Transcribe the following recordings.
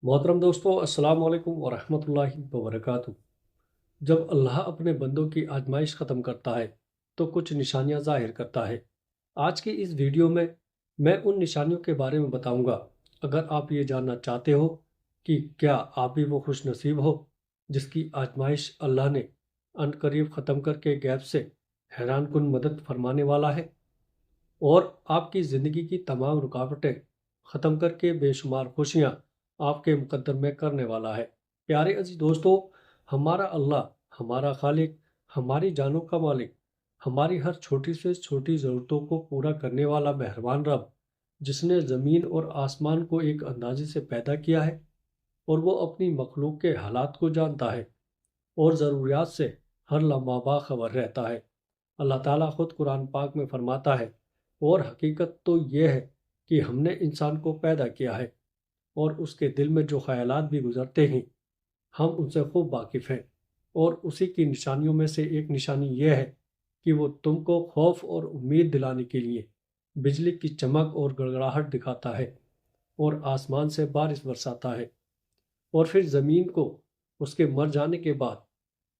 मोहतरम दोस्तों, अस्सलाम वालेकुम वरहमतुल्लाहि वबरकातुहू। जब अल्लाह अपने बंदों की आजमाइश ख़त्म करता है तो कुछ निशानियां ज़ाहिर करता है। आज की इस वीडियो में मैं उन निशानियों के बारे में बताऊंगा। अगर आप ये जानना चाहते हो कि क्या आप भी वो खुश नसीब हो जिसकी आजमाइश अल्लाह ने अनकरीब ख़त्म करके गैब से हैरान कुन मदद फरमाने वाला है और आपकी ज़िंदगी की तमाम रुकावटें ख़त्म करके बेशुमार खुशियाँ आपके मुकद्दर में करने वाला है। प्यारे अजीज दोस्तों, हमारा अल्लाह, हमारा खालिक, हमारी जानों का मालिक, हमारी हर छोटी से छोटी ज़रूरतों को पूरा करने वाला मेहरबान रब, जिसने ज़मीन और आसमान को एक अंदाजे से पैदा किया है और वो अपनी मखलूक के हालात को जानता है और ज़रूरियात से हर लम्हा बाखबर रहता है। अल्लाह ताला खुद कुरान पाक में फरमाता है, और हकीकत तो ये है कि हमने इंसान को पैदा किया है और उसके दिल में जो ख्यालात भी गुजरते हैं हम उनसे खूब वाकिफ़ हैं। और उसी की निशानियों में से एक निशानी यह है कि वो तुमको खौफ और उम्मीद दिलाने के लिए बिजली की चमक और गड़गड़ाहट दिखाता है और आसमान से बारिश बरसाता है और फिर ज़मीन को उसके मर जाने के बाद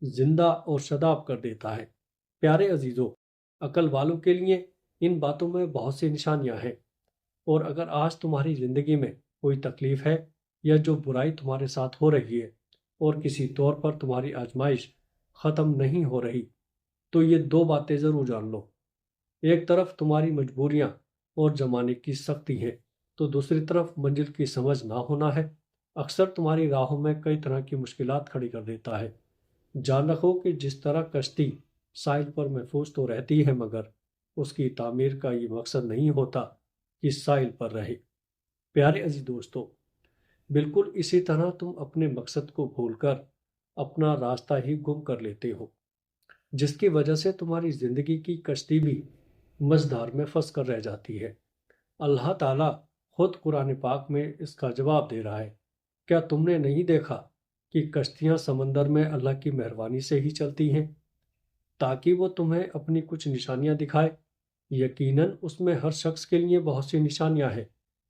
जिंदा और शदाब कर देता है। प्यारे अजीज़ों, अकल वालों के लिए इन बातों में बहुत सी निशानियां हैं। और अगर आज तुम्हारी ज़िंदगी में कोई तकलीफ़ है या जो बुराई तुम्हारे साथ हो रही है और किसी तौर पर तुम्हारी आजमाइश ख़त्म नहीं हो रही, तो ये दो बातें ज़रूर जान लो। एक तरफ तुम्हारी मजबूरियां और ज़माने की सख्ती है, तो दूसरी तरफ मंजिल की समझ ना होना है। अक्सर तुम्हारी राहों में कई तरह की मुश्किलात खड़ी कर देता है। जान रखो कि जिस तरह कश्ती साहिल पर महफूज तो रहती है, मगर उसकी तामीर का ये मकसद नहीं होता कि साहिल पर रहे। प्यारे अजीज दोस्तों, बिल्कुल इसी तरह तुम अपने मकसद को भूलकर अपना रास्ता ही गुम कर लेते हो, जिसकी वजह से तुम्हारी जिंदगी की कश्ती भी मझधार में फंस कर रह जाती है। अल्लाह ताला खुद कुरान पाक में इसका जवाब दे रहा है। क्या तुमने नहीं देखा कि कश्तियां समंदर में अल्लाह की मेहरबानी से ही चलती हैं, ताकि वो तुम्हें अपनी कुछ निशानियां दिखाए। यकीनन उसमें हर शख्स के लिए बहुत सी निशानियां हैं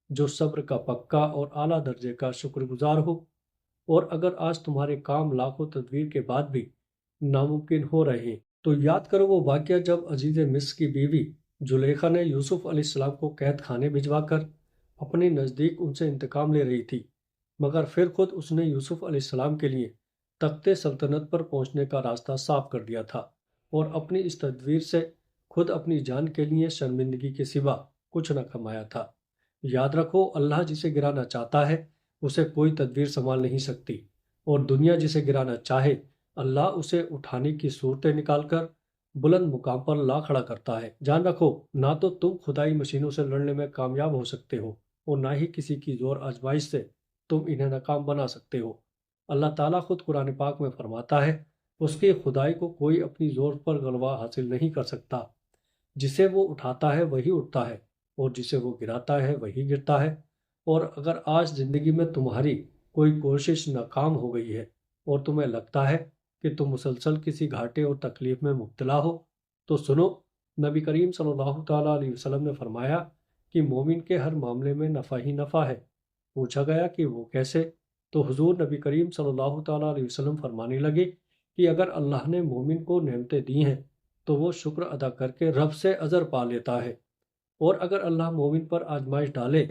जो सब्र का पक्का और आला दर्जे का शुक्रगुजार हो। और अगर आज तुम्हारे काम लाखों तदबीर के बाद भी नामुमकिन हो रहे हैं, तो याद करो वो वाक़या जब अजीज़ मिस्र की बीवी जुलेखा ने यूसुफ अलैहिस्सलाम को कैद खाने भिजवाकर अपने नज़दीक उनसे इंतकाम ले रही थी, मगर फिर खुद उसने यूसुफ अलैहिस्सलाम के लिए तख्ते सल्तनत पर पहुंचने का रास्ता साफ कर दिया था और अपनी इस तदबीर से खुद अपनी जान के लिए शर्मिंदगी के सिवा कुछ न कमाया था। याद रखो, अल्लाह जिसे गिराना चाहता है उसे कोई तदबीर संभाल नहीं सकती, और दुनिया जिसे गिराना चाहे अल्लाह उसे उठाने की सूरतें निकालकर बुलंद मुकाम पर ला खड़ा करता है। जान रखो, ना तो तुम खुदाई मशीनों से लड़ने में कामयाब हो सकते हो और ना ही किसी की जोर आजमाइश से तुम इन्हें नाकाम बना सकते हो। अल्लाह ताला खुद कुरान पाक में फरमाता है, उसकी खुदाई को कोई अपनी जोर पर गलबा हासिल नहीं कर सकता। जिसे वो उठाता है वही उठता है और जिसे वो गिराता है वही गिरता है। और अगर आज ज़िंदगी में तुम्हारी कोई कोशिश नाकाम हो गई है और तुम्हें लगता है कि तुम मुसलसल किसी घाटे और तकलीफ में मुब्तला हो, तो सुनो, नबी करीम सल्लल्लाहु ताला अलैहि वसल्लम ने फरमाया कि मोमिन के हर मामले में नफ़ा ही नफ़ा है। पूछा गया कि वो कैसे, तो हुजूर नबी करीम सल्लल्लाहु ताला अलैहि वसल्लम फरमाने लगे कि अगर अल्लाह ने मोमिन को नेमतें दी हैं तो वो शुक्र अदा करके रब से अजर पा लेता है, और अगर अल्लाह मोमिन पर आजमाइश डाले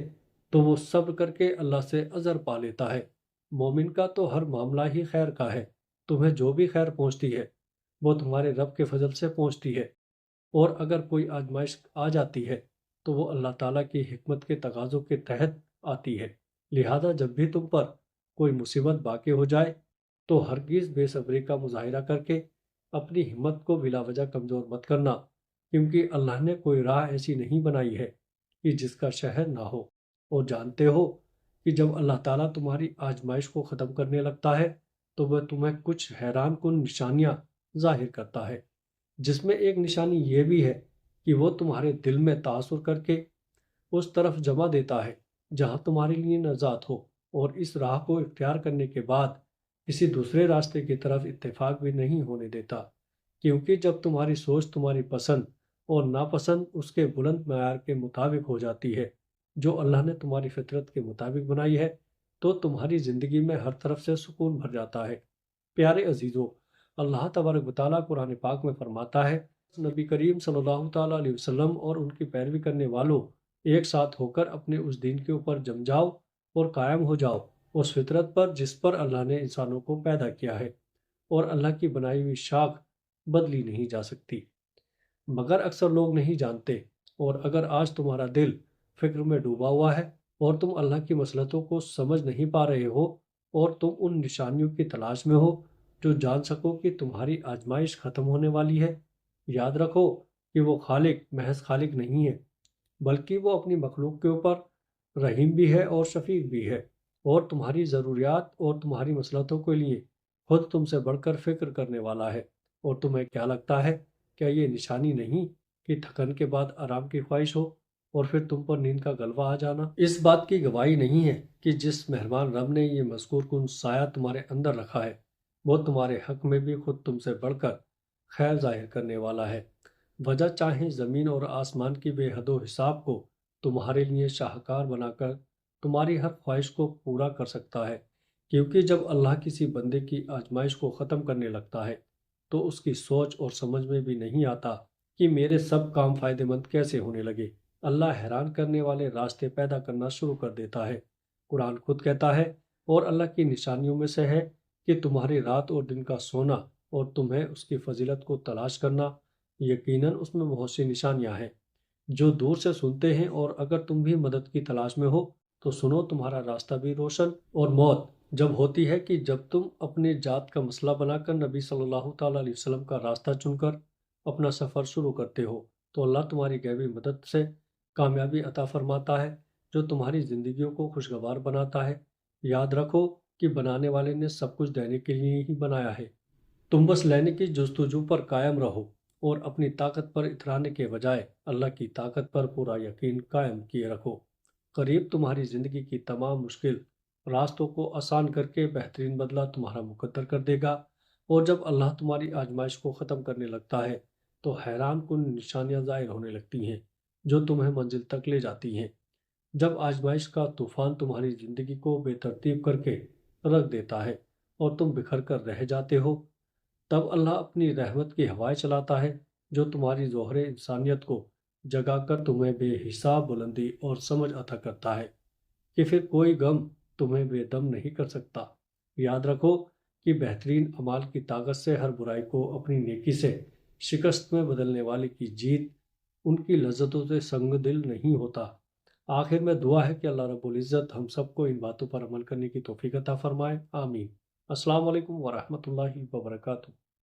तो वो सब्र करके अल्लाह से अजर पा लेता है। मोमिन का तो हर मामला ही खैर का है। तुम्हें जो भी खैर पहुंचती है वो तुम्हारे रब के फजल से पहुंचती है, और अगर कोई आजमाइश आ जाती है तो वो अल्लाह ताला की हिकमत के तकाज़ों के तहत आती है। लिहाजा जब भी तुम पर कोई मुसीबत वाक़ई हो जाए तो हरगिज़ बेसब्री का मुजाहिरा करके अपनी हिम्मत को बिलावजह कमज़ोर मत करना, क्योंकि अल्लाह ने कोई राह ऐसी नहीं बनाई है कि जिसका शहर ना हो। और जानते हो कि जब अल्लाह ताला तुम्हारी आजमाइश को ख़त्म करने लगता है तो वह तुम्हें कुछ हैरान कुन निशानियां जाहिर करता है, जिसमें एक निशानी ये भी है कि वो तुम्हारे दिल में तासुर करके उस तरफ जमा देता है जहां तुम्हारे लिए नजात हो, और इस राह को इख्तियार करने के बाद किसी दूसरे रास्ते की तरफ इत्तेफाक भी नहीं होने देता। क्योंकि जब तुम्हारी सोच तुम्हारी पसंद और नापसंद उसके बुलंद मयार के मुताबिक हो जाती है जो अल्लाह ने तुम्हारी फितरत के मुताबिक बनाई है, تو تمہاری زندگی میں ہر طرف سے سکون بھر جاتا ہے۔ پیارے عزیزو، اللہ تبارک و تعالیٰ قرآن پاک میں فرماتا ہے، نبی کریم صلی اللہ تعالیٰ علیہ وسلم اور ان کی پیروی کرنے والوں ایک ساتھ ہو کر اپنے اس دین کے اوپر جم جاؤ اور قائم ہو جاؤ، اس فطرت پر جس پر اللہ نے انسانوں کو پیدا کیا ہے، اور اللہ کی بنائی ہوئی شاخ بدلی نہیں جا سکتی، مگر اکثر لوگ نہیں جانتے۔ اور اگر آج تمہارا دل فکر میں ڈوبا ہوا ہے اور تم اللہ کی مصلحتوں کو سمجھ نہیں پا رہے ہو، اور تم ان نشانیوں کی تلاش میں ہو جو جان سکو کہ تمہاری آزمائش ختم ہونے والی ہے، یاد رکھو کہ وہ خالق محض خالق نہیں ہے، بلکہ وہ اپنی مخلوق کے اوپر رحیم بھی ہے اور شفیق بھی ہے، اور تمہاری ضروریات اور تمہاری مصلحتوں کے لیے خود تم سے بڑھ کر فکر کرنے والا ہے۔ اور تمہیں کیا لگتا ہے، کیا یہ نشانی نہیں کہ تھکن کے بعد آرام کی خواہش ہو اور پھر تم پر نیند کا غلبہ آ جانا؟ اس بات کی گواہی نہیں ہے کہ جس مہربان رب نے یہ مذکور کن سایہ تمہارے اندر رکھا ہے، وہ تمہارے حق میں بھی خود تم سے بڑھ کر خیر ظاہر کرنے والا ہے۔ وجہ چاہیں زمین اور آسمان کی بے حد و حساب کو تمہارے لیے شاہکار بنا کر تمہاری ہر خواہش کو پورا کر سکتا ہے، کیونکہ جب اللہ کسی بندے کی آزمائش کو ختم کرنے لگتا ہے تو اس کی سوچ اور سمجھ میں بھی نہیں آتا کہ میرے سب کام فائدہ مند کیسے ہونے لگے۔ اللہ حیران کرنے والے راستے پیدا کرنا شروع کر دیتا ہے۔ قرآن خود کہتا ہے، اور اللہ کی نشانیوں میں سے ہے کہ تمہاری رات اور دن کا سونا اور تمہیں اس کی فضیلت کو تلاش کرنا، یقیناً اس میں بہت سی نشانیاں ہیں جو دور سے سنتے ہیں، اور اگر تم بھی مدد کی تلاش میں ہو تو سنو، تمہارا راستہ بھی روشن۔ اور موت جب ہوتی ہے کہ جب تم اپنے ذات کا مسئلہ بنا کر نبی صلی اللہ تعالیٰ علیہ وسلم کا راستہ چن کر اپنا سفر شروع کرتے ہو، تو اللہ تمہاری غیبی مدد سے کامیابی عطا فرماتا ہے جو تمہاری زندگیوں کو خوشگوار بناتا ہے۔ یاد رکھو کہ بنانے والے نے سب کچھ دینے کے لیے ہی بنایا ہے، تم بس لینے کی جستجو پر قائم رہو، اور اپنی طاقت پر اترانے کے بجائے اللہ کی طاقت پر پورا یقین قائم کیے رکھو۔ قریب تمہاری زندگی کی تمام مشکل راستوں کو آسان کر کے بہترین بدلہ تمہارا مقدر کر دے گا۔ اور جب اللہ تمہاری آزمائش کو ختم کرنے لگتا ہے تو حیران کن نشانیاں ظاہر ہونے لگتی ہیں جو تمہیں منزل تک لے جاتی ہیں۔ جب آزمائش کا طوفان تمہاری زندگی کو بے ترتیب کر کے رکھ دیتا ہے اور تم بکھر کر رہ جاتے ہو، تب اللہ اپنی رحمت کی ہوائیں چلاتا ہے جو تمہاری ظہر انسانیت کو جگا کر تمہیں بے حساب بلندی اور سمجھ عطا کرتا ہے کہ پھر کوئی غم تمہیں بے دم نہیں کر سکتا۔ یاد رکھو کہ بہترین اعمال کی طاقت سے ہر برائی کو اپنی نیکی سے شکست میں بدلنے والے کی جیت ان کی لذتوں سے سنگ دل نہیں ہوتا۔ آخر میں دعا ہے کہ اللہ رب العزت ہم سب کو ان باتوں پر عمل کرنے کی توفیق عطا فرمائے، آمین۔ السلام علیکم ورحمۃ اللہ وبرکاتہ۔